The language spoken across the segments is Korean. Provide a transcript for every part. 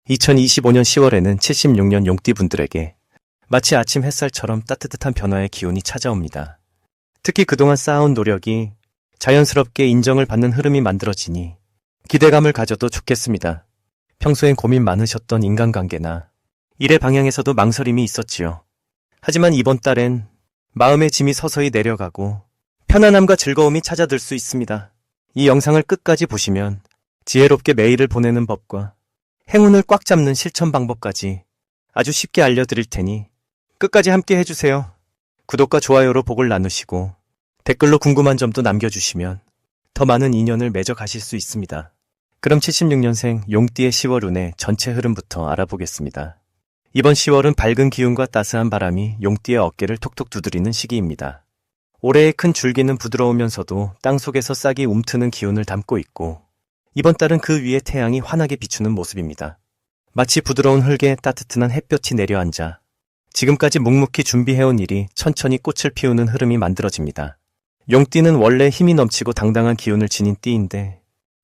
2025년 10월에는 76년 용띠분들에게 마치 아침 햇살처럼 따뜻한 변화의 기운이 찾아옵니다. 특히 그동안 쌓아온 노력이 자연스럽게 인정을 받는 흐름이 만들어지니 기대감을 가져도 좋겠습니다. 평소엔 고민 많으셨던 인간관계나 일의 방향에서도 망설임이 있었지요. 하지만 이번 달엔 마음의 짐이 서서히 내려가고 편안함과 즐거움이 찾아들 수 있습니다. 이 영상을 끝까지 보시면 지혜롭게 매일을 보내는 법과 행운을 꽉 잡는 실천 방법까지 아주 쉽게 알려드릴 테니 끝까지 함께 해주세요. 구독과 좋아요로 복을 나누시고 댓글로 궁금한 점도 남겨주시면 더 많은 인연을 맺어 가실 수 있습니다. 그럼 76년생 용띠의 10월 운의 전체 흐름부터 알아보겠습니다. 이번 10월은 밝은 기운과 따스한 바람이 용띠의 어깨를 톡톡 두드리는 시기입니다. 올해의 큰 줄기는 부드러우면서도 땅속에서 싹이 움트는 기운을 담고 있고 이번 달은 그 위에 태양이 환하게 비추는 모습입니다. 마치 부드러운 흙에 따뜻한 햇볕이 내려앉아 지금까지 묵묵히 준비해온 일이 천천히 꽃을 피우는 흐름이 만들어집니다. 용띠는 원래 힘이 넘치고 당당한 기운을 지닌 띠인데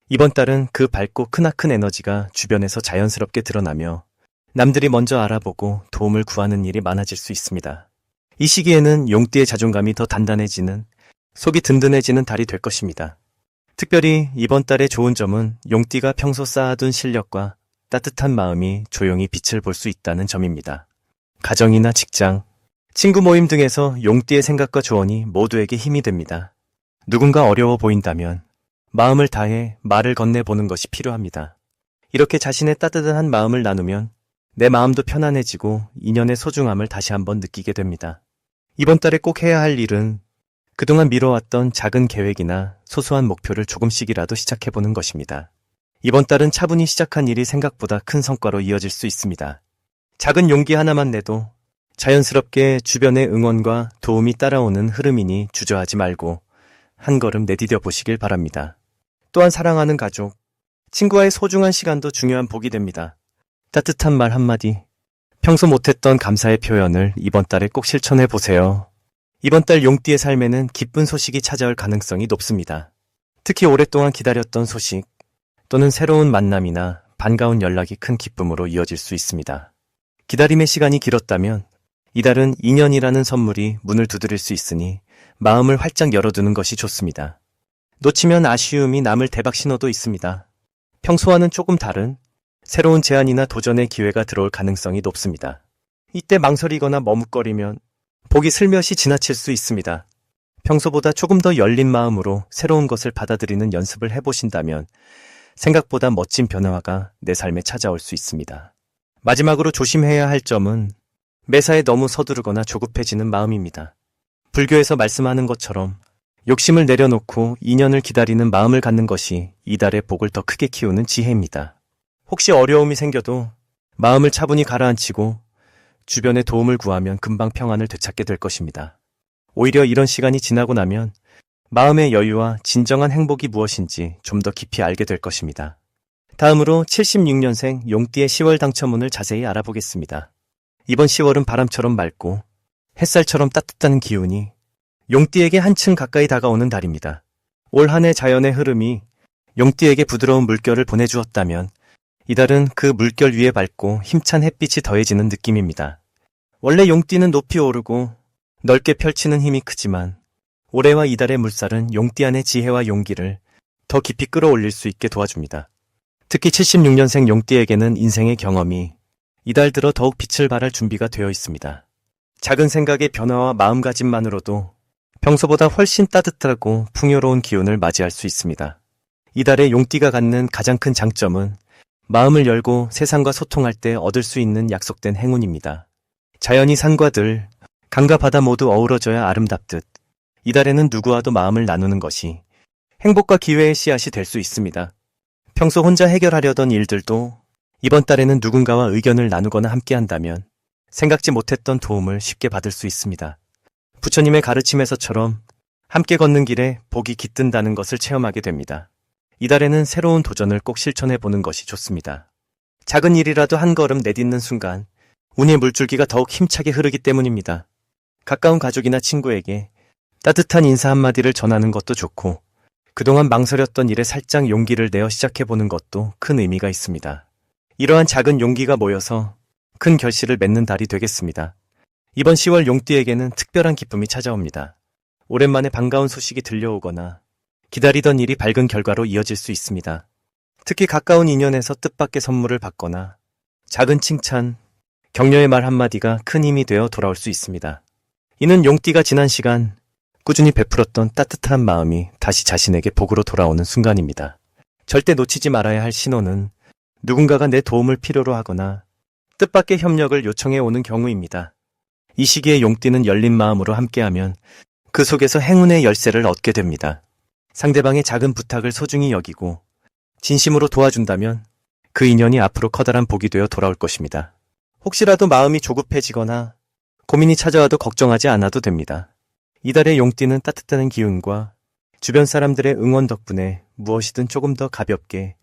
이번 달은 그 밝고 크나큰 에너지가 주변에서 자연스럽게 드러나며 남들이 먼저 알아보고 도움을 구하는 일이 많아질 수 있습니다. 이 시기에는 용띠의 자존감이 더 단단해지는, 속이 든든해지는 달이 될 것입니다. 특별히 이번 달의 좋은 점은 용띠가 평소 쌓아둔 실력과 따뜻한 마음이 조용히 빛을 볼 수 있다는 점입니다. 가정이나 직장, 친구 모임 등에서 용띠의 생각과 조언이 모두에게 힘이 됩니다. 누군가 어려워 보인다면 마음을 다해 말을 건네보는 것이 필요합니다. 이렇게 자신의 따뜻한 마음을 나누면 내 마음도 편안해지고 인연의 소중함을 다시 한번 느끼게 됩니다. 이번 달에 꼭 해야 할 일은 그동안 미뤄왔던 작은 계획이나 소소한 목표를 조금씩이라도 시작해보는 것입니다. 이번 달은 차분히 시작한 일이 생각보다 큰 성과로 이어질 수 있습니다. 작은 용기 하나만 내도 자연스럽게 주변의 응원과 도움이 따라오는 흐름이니 주저하지 말고 한 걸음 내디뎌 보시길 바랍니다. 또한 사랑하는 가족, 친구와의 소중한 시간도 중요한 복이 됩니다. 따뜻한 말 한마디, 평소 못했던 감사의 표현을 이번 달에 꼭 실천해 보세요. 이번 달 용띠의 삶에는 기쁜 소식이 찾아올 가능성이 높습니다. 특히 오랫동안 기다렸던 소식 또는 새로운 만남이나 반가운 연락이 큰 기쁨으로 이어질 수 있습니다. 기다림의 시간이 길었다면 이달은 인연이라는 선물이 문을 두드릴 수 있으니 마음을 활짝 열어두는 것이 좋습니다. 놓치면 아쉬움이 남을 대박 신호도 있습니다. 평소와는 조금 다른 새로운 제안이나 도전의 기회가 들어올 가능성이 높습니다. 이때 망설이거나 머뭇거리면 복이 슬며시 지나칠 수 있습니다. 평소보다 조금 더 열린 마음으로 새로운 것을 받아들이는 연습을 해보신다면 생각보다 멋진 변화가 내 삶에 찾아올 수 있습니다. 마지막으로 조심해야 할 점은 매사에 너무 서두르거나 조급해지는 마음입니다. 불교에서 말씀하는 것처럼 욕심을 내려놓고 인연을 기다리는 마음을 갖는 것이 이달의 복을 더 크게 키우는 지혜입니다. 혹시 어려움이 생겨도 마음을 차분히 가라앉히고 주변의 도움을 구하면 금방 평안을 되찾게 될 것입니다. 오히려 이런 시간이 지나고 나면 마음의 여유와 진정한 행복이 무엇인지 좀 더 깊이 알게 될 것입니다. 다음으로 76년생 용띠의 10월 당첨운을 자세히 알아보겠습니다. 이번 10월은 바람처럼 맑고 햇살처럼 따뜻한 기운이 용띠에게 한층 가까이 다가오는 달입니다. 올 한 해 자연의 흐름이 용띠에게 부드러운 물결을 보내주었다면 이달은 그 물결 위에 밝고 힘찬 햇빛이 더해지는 느낌입니다. 원래 용띠는 높이 오르고 넓게 펼치는 힘이 크지만 올해와 이달의 물살은 용띠 안의 지혜와 용기를 더 깊이 끌어올릴 수 있게 도와줍니다. 특히 76년생 용띠에게는 인생의 경험이 이달 들어 더욱 빛을 발할 준비가 되어 있습니다. 작은 생각의 변화와 마음가짐만으로도 평소보다 훨씬 따뜻하고 풍요로운 기운을 맞이할 수 있습니다. 이달의 용띠가 갖는 가장 큰 장점은 마음을 열고 세상과 소통할 때 얻을 수 있는 약속된 행운입니다. 자연이 산과 들, 강과 바다 모두 어우러져야 아름답듯 이달에는 누구와도 마음을 나누는 것이 행복과 기회의 씨앗이 될 수 있습니다. 평소 혼자 해결하려던 일들도 이번 달에는 누군가와 의견을 나누거나 함께한다면 생각지 못했던 도움을 쉽게 받을 수 있습니다. 부처님의 가르침에서처럼 함께 걷는 길에 복이 깃든다는 것을 체험하게 됩니다. 이달에는 새로운 도전을 꼭 실천해보는 것이 좋습니다. 작은 일이라도 한 걸음 내딛는 순간 운의 물줄기가 더욱 힘차게 흐르기 때문입니다. 가까운 가족이나 친구에게 따뜻한 인사 한마디를 전하는 것도 좋고 그동안 망설였던 일에 살짝 용기를 내어 시작해보는 것도 큰 의미가 있습니다. 이러한 작은 용기가 모여서 큰 결실을 맺는 달이 되겠습니다. 이번 10월 용띠에게는 특별한 기쁨이 찾아옵니다. 오랜만에 반가운 소식이 들려오거나 기다리던 일이 밝은 결과로 이어질 수 있습니다. 특히 가까운 인연에서 뜻밖의 선물을 받거나 작은 칭찬, 격려의 말 한마디가 큰 힘이 되어 돌아올 수 있습니다. 이는 용띠가 지난 시간 꾸준히 베풀었던 따뜻한 마음이 다시 자신에게 복으로 돌아오는 순간입니다. 절대 놓치지 말아야 할 신호는 누군가가 내 도움을 필요로 하거나 뜻밖의 협력을 요청해 오는 경우입니다. 이 시기에 용띠는 열린 마음으로 함께하면 그 속에서 행운의 열쇠를 얻게 됩니다. 상대방의 작은 부탁을 소중히 여기고 진심으로 도와준다면 그 인연이 앞으로 커다란 복이 되어 돌아올 것입니다. 혹시라도 마음이 조급해지거나 고민이 찾아와도 걱정하지 않아도 됩니다. 이달의 용띠는 따뜻한 기운과 주변 사람들의 응원 덕분에 무엇이든 조금 더 가볍게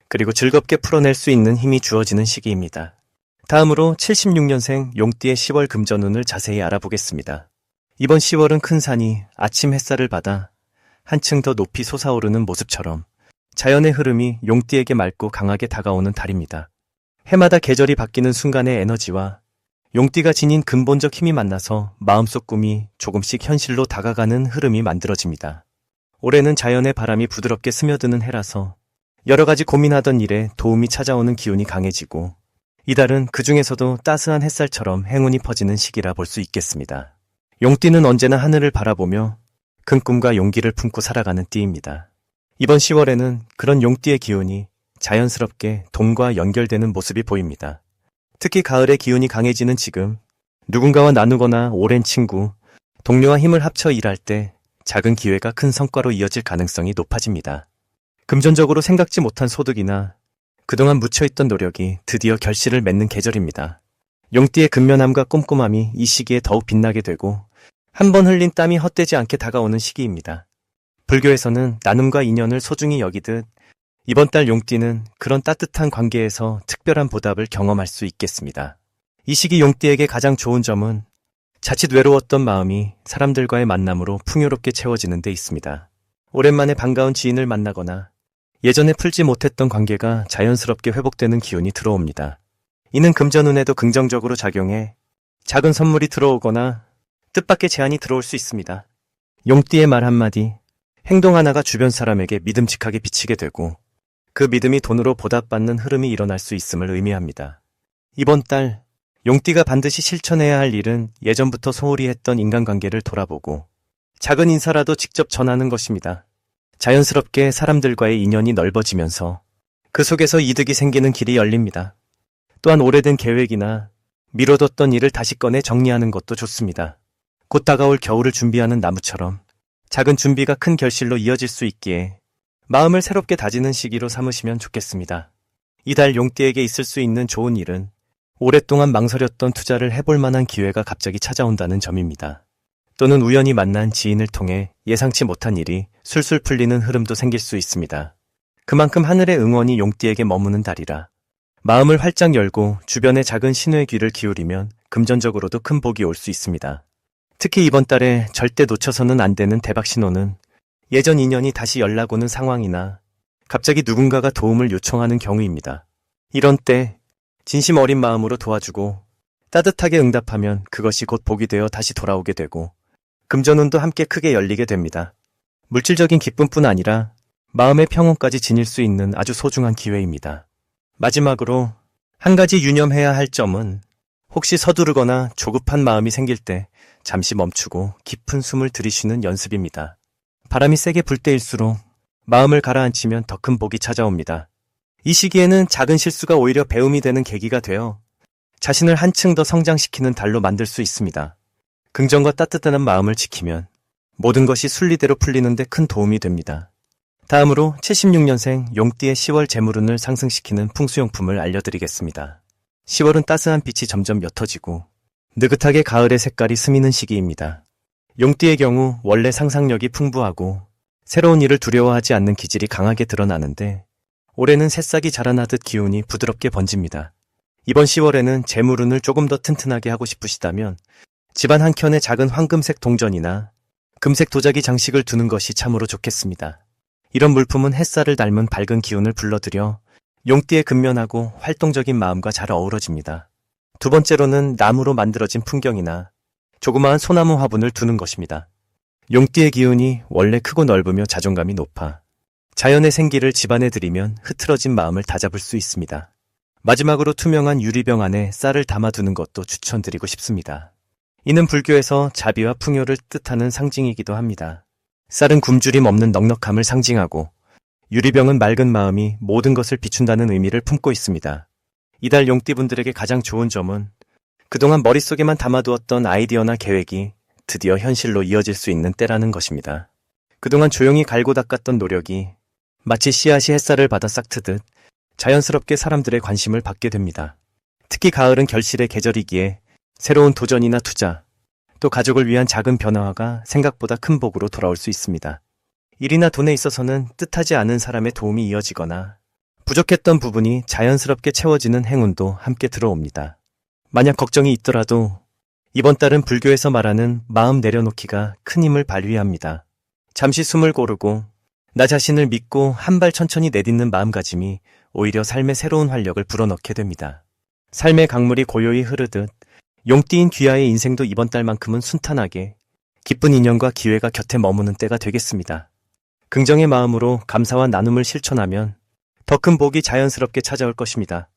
그리고 즐겁게 풀어낼 수 있는 힘이 주어지는 시기입니다. 다음으로 76년생 용띠의 10월 금전운을 자세히 알아보겠습니다. 이번 10월은 큰 산이 아침 햇살을 받아 한층 더 높이 솟아오르는 모습처럼 자연의 흐름이 용띠에게 맑고 강하게 다가오는 달입니다. 해마다 계절이 바뀌는 순간의 에너지와 용띠가 지닌 근본적 힘이 만나서 마음속 꿈이 조금씩 현실로 다가가는 흐름이 만들어집니다. 올해는 자연의 바람이 부드럽게 스며드는 해라서 여러 가지 고민하던 일에 도움이 찾아오는 기운이 강해지고 이달은 그 중에서도 따스한 햇살처럼 행운이 퍼지는 시기라 볼 수 있겠습니다. 용띠는 언제나 하늘을 바라보며 큰 꿈과 용기를 품고 살아가는 띠입니다. 이번 10월에는 그런 용띠의 기운이 자연스럽게 돈과 연결되는 모습이 보입니다. 특히 가을의 기운이 강해지는 지금 누군가와 나누거나 오랜 친구, 동료와 힘을 합쳐 일할 때 작은 기회가 큰 성과로 이어질 가능성이 높아집니다. 금전적으로 생각지 못한 소득이나 그동안 묻혀있던 노력이 드디어 결실을 맺는 계절입니다. 용띠의 근면함과 꼼꼼함이 이 시기에 더욱 빛나게 되고 한 번 흘린 땀이 헛되지 않게 다가오는 시기입니다. 불교에서는 나눔과 인연을 소중히 여기듯 이번 달 용띠는 그런 따뜻한 관계에서 특별한 보답을 경험할 수 있겠습니다. 이 시기 용띠에게 가장 좋은 점은 자칫 외로웠던 마음이 사람들과의 만남으로 풍요롭게 채워지는 데 있습니다. 오랜만에 반가운 지인을 만나거나 예전에 풀지 못했던 관계가 자연스럽게 회복되는 기운이 들어옵니다. 이는 금전운에도 긍정적으로 작용해 작은 선물이 들어오거나 뜻밖의 제안이 들어올 수 있습니다. 용띠의 말 한마디, 행동 하나가 주변 사람에게 믿음직하게 비치게 되고 그 믿음이 돈으로 보답받는 흐름이 일어날 수 있음을 의미합니다. 이번 달 용띠가 반드시 실천해야 할 일은 예전부터 소홀히 했던 인간관계를 돌아보고 작은 인사라도 직접 전하는 것입니다. 자연스럽게 사람들과의 인연이 넓어지면서 그 속에서 이득이 생기는 길이 열립니다. 또한 오래된 계획이나 미뤄뒀던 일을 다시 꺼내 정리하는 것도 좋습니다. 곧 다가올 겨울을 준비하는 나무처럼 작은 준비가 큰 결실로 이어질 수 있기에 마음을 새롭게 다지는 시기로 삼으시면 좋겠습니다. 이달 용띠에게 있을 수 있는 좋은 일은 오랫동안 망설였던 투자를 해볼 만한 기회가 갑자기 찾아온다는 점입니다. 또는 우연히 만난 지인을 통해 예상치 못한 일이 술술 풀리는 흐름도 생길 수 있습니다. 그만큼 하늘의 응원이 용띠에게 머무는 달이라 마음을 활짝 열고 주변의 작은 신호의 귀를 기울이면 금전적으로도 큰 복이 올 수 있습니다. 특히 이번 달에 절대 놓쳐서는 안 되는 대박 신호는 예전 인연이 다시 연락 오는 상황이나 갑자기 누군가가 도움을 요청하는 경우입니다. 이런 때 진심 어린 마음으로 도와주고 따뜻하게 응답하면 그것이 곧 복이 되어 다시 돌아오게 되고 금전운도 함께 크게 열리게 됩니다. 물질적인 기쁨뿐 아니라 마음의 평온까지 지닐 수 있는 아주 소중한 기회입니다. 마지막으로 한 가지 유념해야 할 점은 혹시 서두르거나 조급한 마음이 생길 때 잠시 멈추고 깊은 숨을 들이쉬는 연습입니다. 바람이 세게 불 때일수록 마음을 가라앉히면 더 큰 복이 찾아옵니다. 이 시기에는 작은 실수가 오히려 배움이 되는 계기가 되어 자신을 한층 더 성장시키는 달로 만들 수 있습니다. 긍정과 따뜻한 마음을 지키면 모든 것이 순리대로 풀리는 데 큰 도움이 됩니다. 다음으로 76년생 용띠의 10월 재물운을 상승시키는 풍수용품을 알려드리겠습니다. 10월은 따스한 빛이 점점 옅어지고 느긋하게 가을의 색깔이 스미는 시기입니다. 용띠의 경우 원래 상상력이 풍부하고 새로운 일을 두려워하지 않는 기질이 강하게 드러나는데 올해는 새싹이 자라나듯 기운이 부드럽게 번집니다. 이번 10월에는 재물운을 조금 더 튼튼하게 하고 싶으시다면 집안 한켠에 작은 황금색 동전이나 금색 도자기 장식을 두는 것이 참으로 좋겠습니다. 이런 물품은 햇살을 닮은 밝은 기운을 불러들여 용띠의 근면하고 활동적인 마음과 잘 어우러집니다. 두 번째로는 나무로 만들어진 풍경이나 조그마한 소나무 화분을 두는 것입니다. 용띠의 기운이 원래 크고 넓으며 자존감이 높아 자연의 생기를 집안에 들이면 흐트러진 마음을 다잡을 수 있습니다. 마지막으로 투명한 유리병 안에 쌀을 담아두는 것도 추천드리고 싶습니다. 이는 불교에서 자비와 풍요를 뜻하는 상징이기도 합니다. 쌀은 굶주림 없는 넉넉함을 상징하고 유리병은 맑은 마음이 모든 것을 비춘다는 의미를 품고 있습니다. 이달 용띠분들에게 가장 좋은 점은 그동안 머릿속에만 담아두었던 아이디어나 계획이 드디어 현실로 이어질 수 있는 때라는 것입니다. 그동안 조용히 갈고 닦았던 노력이 마치 씨앗이 햇살을 받아 싹트듯 자연스럽게 사람들의 관심을 받게 됩니다. 특히 가을은 결실의 계절이기에 새로운 도전이나 투자, 또 가족을 위한 작은 변화가 생각보다 큰 복으로 돌아올 수 있습니다. 일이나 돈에 있어서는 뜻하지 않은 사람의 도움이 이어지거나 부족했던 부분이 자연스럽게 채워지는 행운도 함께 들어옵니다. 만약 걱정이 있더라도 이번 달은 불교에서 말하는 마음 내려놓기가 큰 힘을 발휘합니다. 잠시 숨을 고르고 나 자신을 믿고 한 발 천천히 내딛는 마음가짐이 오히려 삶의 새로운 활력을 불어넣게 됩니다. 삶의 강물이 고요히 흐르듯 용띠인 귀하의 인생도 이번 달만큼은 순탄하게 기쁜 인연과 기회가 곁에 머무는 때가 되겠습니다. 긍정의 마음으로 감사와 나눔을 실천하면 더 큰 복이 자연스럽게 찾아올 것입니다.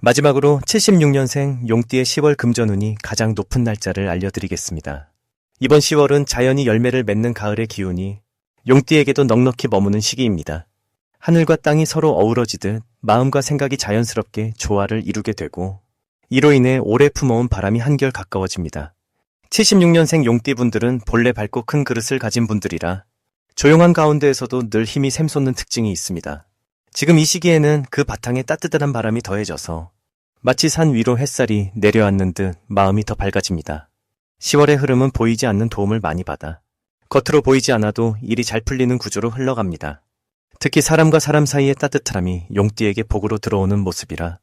마지막으로 76년생 용띠의 10월 금전운이 가장 높은 날짜를 알려드리겠습니다. 이번 10월은 자연이 열매를 맺는 가을의 기운이 용띠에게도 넉넉히 머무는 시기입니다. 하늘과 땅이 서로 어우러지듯 마음과 생각이 자연스럽게 조화를 이루게 되고 이로 인해 오래 품어온 바람이 한결 가까워집니다. 76년생 용띠분들은 본래 밝고 큰 그릇을 가진 분들이라 조용한 가운데에서도 늘 힘이 샘솟는 특징이 있습니다. 지금 이 시기에는 그 바탕에 따뜻한 바람이 더해져서 마치 산 위로 햇살이 내려앉는 듯 마음이 더 밝아집니다. 10월의 흐름은 보이지 않는 도움을 많이 받아 겉으로 보이지 않아도 일이 잘 풀리는 구조로 흘러갑니다. 특히 사람과 사람 사이의 따뜻함이 용띠에게 복으로 들어오는 모습이라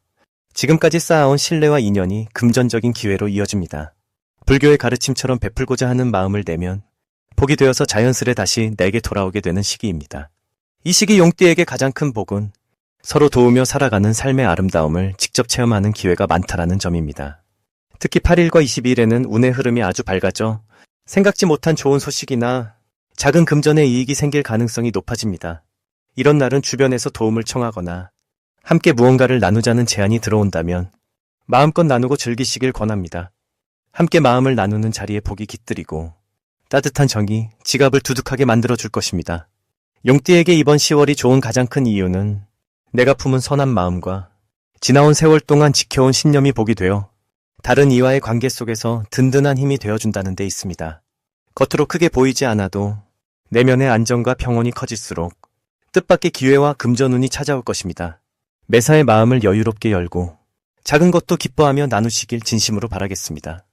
지금까지 쌓아온 신뢰와 인연이 금전적인 기회로 이어집니다. 불교의 가르침처럼 베풀고자 하는 마음을 내면 복이 되어서 자연스레 다시 내게 돌아오게 되는 시기입니다. 이 시기 용띠에게 가장 큰 복은 서로 도우며 살아가는 삶의 아름다움을 직접 체험하는 기회가 많다라는 점입니다. 특히 8일과 22일에는 운의 흐름이 아주 밝아져 생각지 못한 좋은 소식이나 작은 금전의 이익이 생길 가능성이 높아집니다. 이런 날은 주변에서 도움을 청하거나 함께 무언가를 나누자는 제안이 들어온다면 마음껏 나누고 즐기시길 권합니다. 함께 마음을 나누는 자리에 복이 깃들이고 따뜻한 정이 지갑을 두둑하게 만들어줄 것입니다. 용띠에게 이번 10월이 좋은 가장 큰 이유는 내가 품은 선한 마음과 지나온 세월 동안 지켜온 신념이 복이 되어 다른 이와의 관계 속에서 든든한 힘이 되어준다는 데 있습니다. 겉으로 크게 보이지 않아도 내면의 안정과 평온이 커질수록 뜻밖의 기회와 금전운이 찾아올 것입니다. 매사의 마음을 여유롭게 열고 작은 것도 기뻐하며 나누시길 진심으로 바라겠습니다.